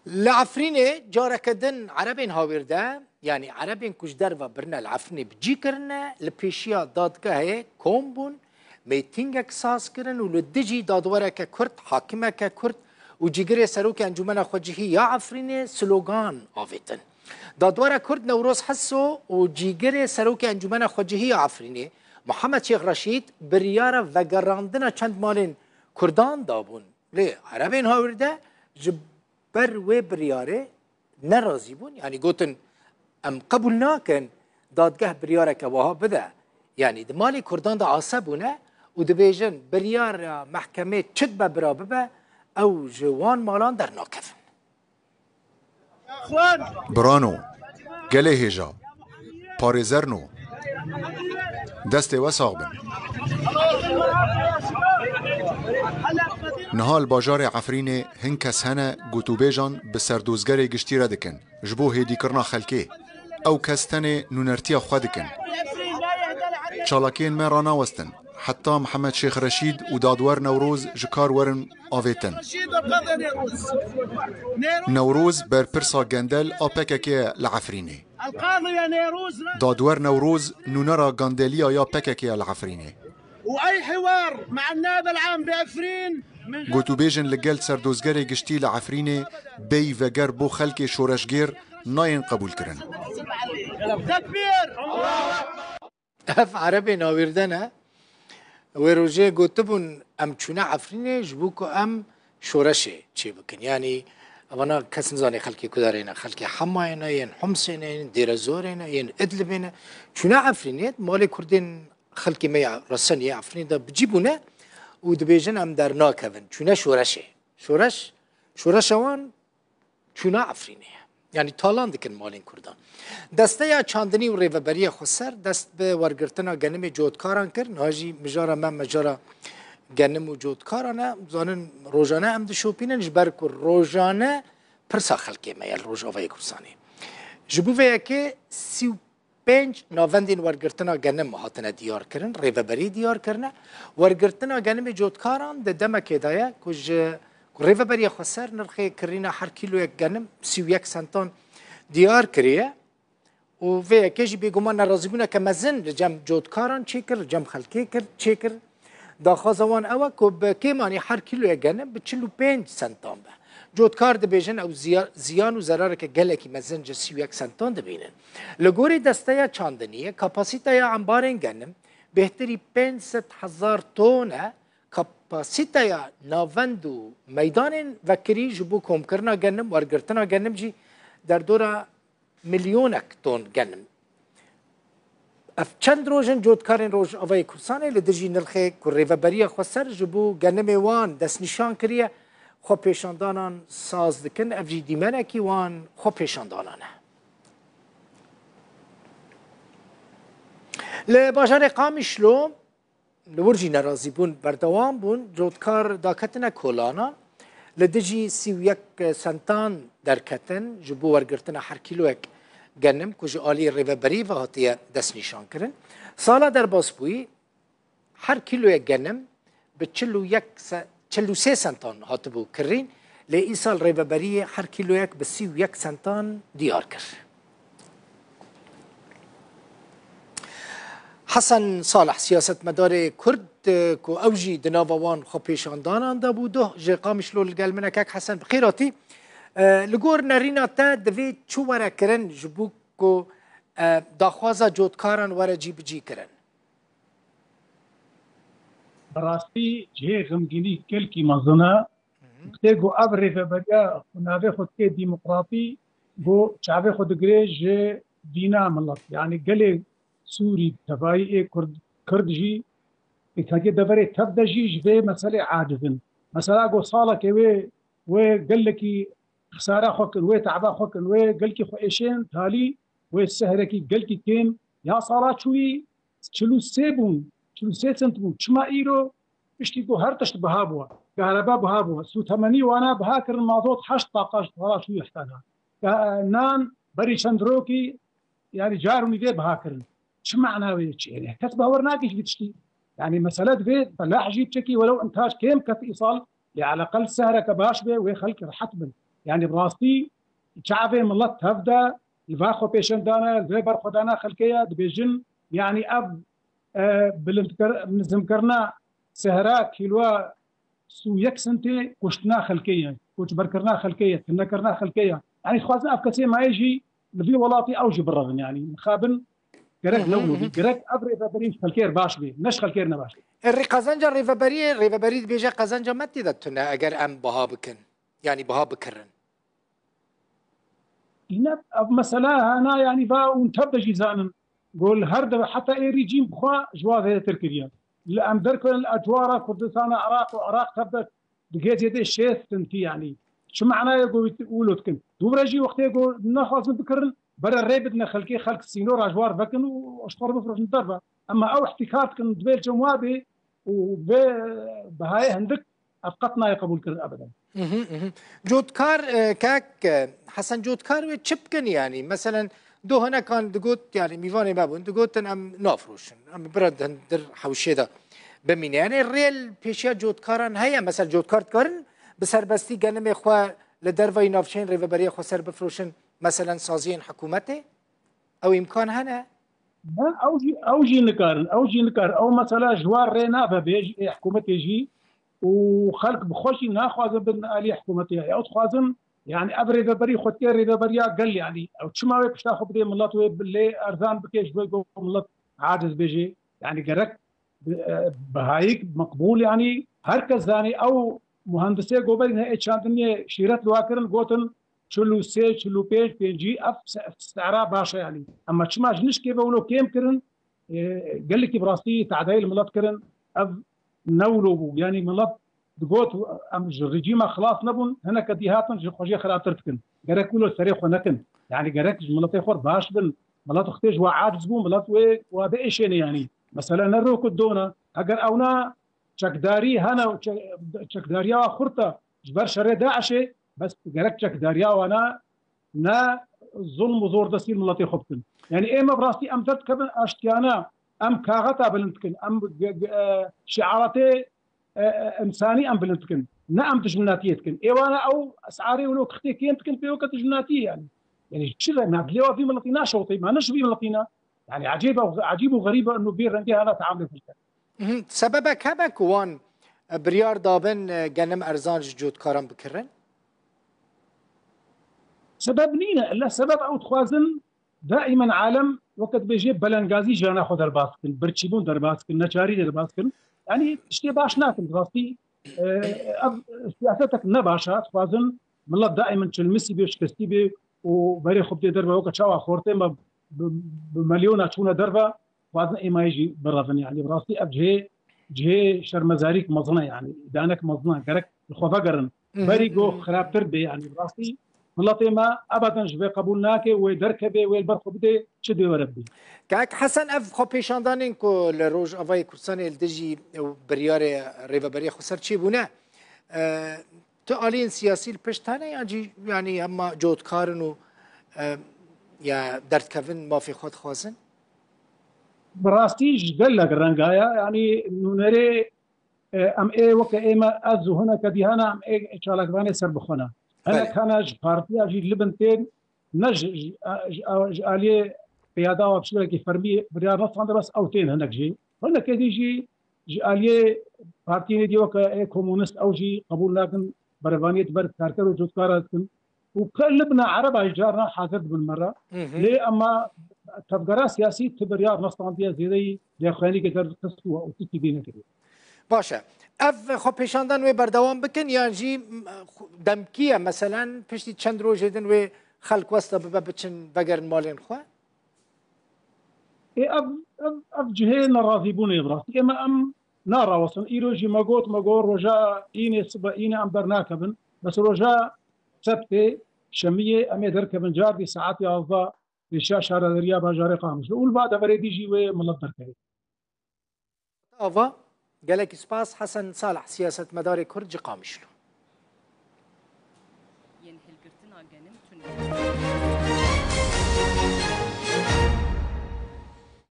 لعفرینه جاره کدن عربین هاورده یعنی عربین کجدر و برنه العفرینه بجی کرنه لپیشیا دادگاه کم بون میتینگ ساز کرن و لدجی دادواره که کرد حاکمه که کرد و جیگر سروک انجمن خوجهی یا عفرینه سلوگان آویتن دادواره کرد نوروز حسو و جیگر سروک انجمن خوجهی یا عفرینه محمد شیخ رشید بریاره و گراندن چند مالین کردان دابون لی عربین هاورده بر و بریاره نرازی بون یعنی گوتن ام قبول ناکن دادگاه بریاره که وها بده یعنی مالی کردان دا عصبونه و دبیجن بریار محکمه چد ببرا ببه او جوان مالان در ناکفن برانو گله هجا پارزرنو دست وساق بن نهال باجار عفرین هنکس هنه گوتو بیجان به سردوزگر گشتی را دکن جبو هیدی کرنا خلکه او کستن نونرتیا خوا دکن چالاکین مرانا وستن حتی محمد شیخ رشید و دادور نوروز جکار ورن آویتن نوروز بر پرسا گندل آپکه لعفرینه دادور نوروز نونرا گندلیا یا پکه لعفرینه واي حوار مع النائب العام بعفرين گوتو بیجن لگل سردوزگر گشتی لعفرینه بی وگر بو خلک شورشگیر ناین قبول کرن تكبير اف عربي ناوردنه وروجه گوتبون ام چونه عفرینه جبوکو ام شورشه چی بکن یعنی وانا کس نزانه خلکی کدارینه خلکی حماینه ین حمسینه دیر زورینه ین ادلبینه چونه عفرینه مال کردین خلکی می رسنی عفرین دا بجیبونه و دبیجن ام در ناکون چونه شورشه شورش وان چونه عفرینه یعنی تالان دکن مالین کردان دسته یا چاندنی و ریوبری خسر دست به ورگرتنا گنم جودکاران کرد ناجی مجارا من مجارا گنم و جودکارانه زانن روزانه ام دشوپینن جبر کر روزانه پرسا خلکی میل روز آوای کرسانی جبوه که 35 نوندین ورگرتنا گنم هاتنه دیار کرن ریوبری دیار کرنه ورگرتنا گنم جودکاران ده دمکه دایه کج ریوبری خسر نرخی کرینا هر کیلو یک گنم 31 سنتان دیار کریه و وی کجی بیگمان ناراضی بونه که مزن لجم جودکاران چی کرد لجم خلکی کرد چی کرد داخل زمان اوه که بکیمانی هر کیلو یک گنم به 45 سنتان به جودکار دبیجن او زیان و ضرر که گله کی مزن جه 31 سنتان دبینن لگوری دسته یا چاندنیه کپاسیته یا انبارین گنم بهتری 500,000 تونه کپاسیته یا ناوند و میدان وکری جبو کم کرنا گنم ورگرتنا گنم جی در دوره میلیونک تون گنم اف چند روزن جودکارین روز آوای کرسانه لدرجی نرخه که ریوبری خسر جبو گنم وان دست نشان کریه خو پیشاندانان ساز دکن اف جی دیمنه کی وان خو پیشاندانانه لباجار قامشلو لورجی نرازی بون بردوام بون جودکار داکتنه کولانا لدجی 31 سنتان در کتن جبو ورگرتنه هر کیلو یک گنم کج آلی ریوبری و هاتیه دست نشان کرن سالا در باسپوی هر کیلو یک گنم به 43 سنتان هاتبو کرین لی ای سال ریوبری هر کیلو یک به 31 سنتان دیار کرد حسن صالح سیاست مدار کرد کو اوجی دناوان خو پیشاندانان دا بودو جه قامش لول گل منکک حسن بخیراتی لگور نرینا تا دوی چو وره کرن جبو کو داخوازا جودکاران وره جی بجی کرن براستی جه غمگینی کلکی مزنه تگو اب ریوبریا ناوی خود که دیمقراطی گو چاوی خود گره جه دینا ملت یعنی گله سوری تبایی کرد جی اتاقی دبره تب دجی جوه مسئله عاجزن مثلا گو سالا که و قال لك خساره خوكن و تعبا خوكن و قال لك خويشين تالي و السهره كي قال لك كين يا صلاه شوي چلو سيبون چلو سي سنتمو چما ايرو اشتي گو هر تشت بهابوا كهرباء بهابوا سو 80 وانا بهاكر المازوت 8 طاقه صلاه شوي يحتاجها نان بري شندروكي يعني جاروني ذي بهاكر شو معناه يعني كتبه ورناقش بتشتي يعني مسألة في فلاح جيب تشكي ولو انتاج كيم كت ايصال على الاقل سهره كباش به ويخلك رحت بن يعني براستي شعبي ملت هفدا الفاخو بيشندانا الفيبر خدانا خلقية دبيجن يعني أب بلنذكرنا سهرا كيلوا سو يك سنتي كشتنا خلقية كوش بركرنا خلقية كنا كرنا خلقية يعني خوازنا أفكاسي ما يجي لفي ولاتي أوجي بالرغم يعني خابن جرك نولو بي جرك أبري فبرين خلقير باش بي نش خلقير نباش الري قازنجا ريفابري بيجا قازنجا ما تدتنا أجر أم بها بكن يعني بها بكرن هنا مثلا أنا يعني با ونتبدا جيزان قول هرد حتى إيه ريجيم بخوا جواز هذا تركيا لأم درك الأجوار كردستان وعراق تبدا دقيت يدي الشيث تنتي يعني شو معناه يقولوا تكن دوبرجي وقت يقول ناخذ بكرن برا الريبد خلقي خلق السينور أجوار بكن واشطر بفرش الضربة أما أو احتكار كن دبيل جوابي وبهاي هندك أبقتنا يقبول كرن أبدا جودكار كاك حسن جودكار وتشبكن يعني مثلا دو هنا كان دقوت يعني ميفاني بابون دقوت ام نافروشن ام برد هندر حوشيدا بمين يعني الريل بيشيا جودكارن هيا مثلا جودكار كارن بسربستي جنم اخوا لدرفاي نافشين ريفابري اخوا سر بفروشن مثلا سازين حكومته او امكان هنا اوجي نكارن او مثلا جوار رينا فبيج حكومه يجي وخلق بخوشي ناخذ بن الي حكومتي او تخازن يعني ابري ببري خوتي ريبريا قال يعني او تشماوي باش تاخذ بدي ملات باللي ارزان بكيش بيقول ملات عاجز بيجي يعني قرك بهايك مقبول يعني هركز ثاني او مهندسي قبل هي شاندني شيرت لواكرن قوتن شلو سي شلو بيجي اف استعراء باشا يعني اما تشماج نشكي بقولوا كيم كرن قال لك براسي تعديل ملات كرن نولو يعني ملات دقوت ام الرجيم خلاص نبون هنا كديهاتن خوجي خلاطرتكن قالك كله تاريخ ونكن يعني قالك ملات يخور باش بن ملات اختيج وعاجز بون ملات وهذا شيء يعني مثلا نروك الدونا اگر اونا چکداری هنا چکداريا خرطه جبر شر داعش بس قالك چکداريا وانا نا ظلم وزور دسيل ملات خبتن يعني اما براسي ام درت كبن اشتيانا ام كاغتا بلنتكن ام شعاراتي انساني ام بلنتكن نعم تجناتيتكن ايوانا او اسعاري ولو كختي كينتكن في وقت تجناتي يعني شذا ما بليوا في ملطينا شوطي ما نشبي ملطينا يعني عجيب وغريبه انه بير رنجي انا تعامل في الكلام سببك هبك وان بريار دابن جنم ارزانج جود كارم بكرن سبب نينا الا سبب او تخوازن دائما عالم وقت بيجي بلنغازي جانا خو درباسكن برشيبون درباسكن نشاري درباسكن يعني اشتي باش ناكل راسي سياستك نباشا تخوازن ملت دائما تشلمسي بيش كستي بي وبري خبتي دربا وقت شاوا خورتي بمليون تشونا دربا وازن اما يجي برافن يعني براسي ابجي جهي شرمزاريك مظنه يعني دانك مظنه كرك الخوفقرن بريقو خراب تربي يعني براسي ملطي ما ابدا جبي قبولناكي ويدركبي ويلبرخو بدي شدي وربي كاك حسن اف خو بيشاندانين كو لروج افاي كورساني الدجي برياري ريفا بريا خسر تشي بونا تقالين سياسي البشتانه يعني اما جود كارنو يا درت كافن ما في خود خوازن براستي جدل لك الرنقايا يعني نوري ام اي وك ايما ازو هنا كدي هنا ام اي شالك باني سر بخنا انا كان بارتي اجي لبنتين نج علي قياده وبشكل كي فرمي بريار نص بس اوتين هناك جي هنا كدي جي علي بارتي دي وك اي كومونست او جي قبول لكن برفانيه بر كاركر وجود كاركن وكلبنا عرب اجارنا حاضر بالمره ليه اما تفكر سياسي تبريار نصطانتيا زيدي لاخواني كتر تسوا وتتي بينا كده باشا اف خو پیشاندن و بردوام بکن یا جی دمکیه مثلا پشتی چند روز دن و خلق وسط بچن بگرن مالین خو اف جهه راضيبون يبراسي اما ام نارا وصل ايروجي ماغوت ماغور رجا ايني سبا ايني ام برناكبن بس رجا سبتي شميه امي دركبن جاردي ساعات يا الشاشة دريا باجاري قامش والبعد بريد يجي وملضر كريم افا قالك سباس حسن صالح سياسة مداري كرج قامش له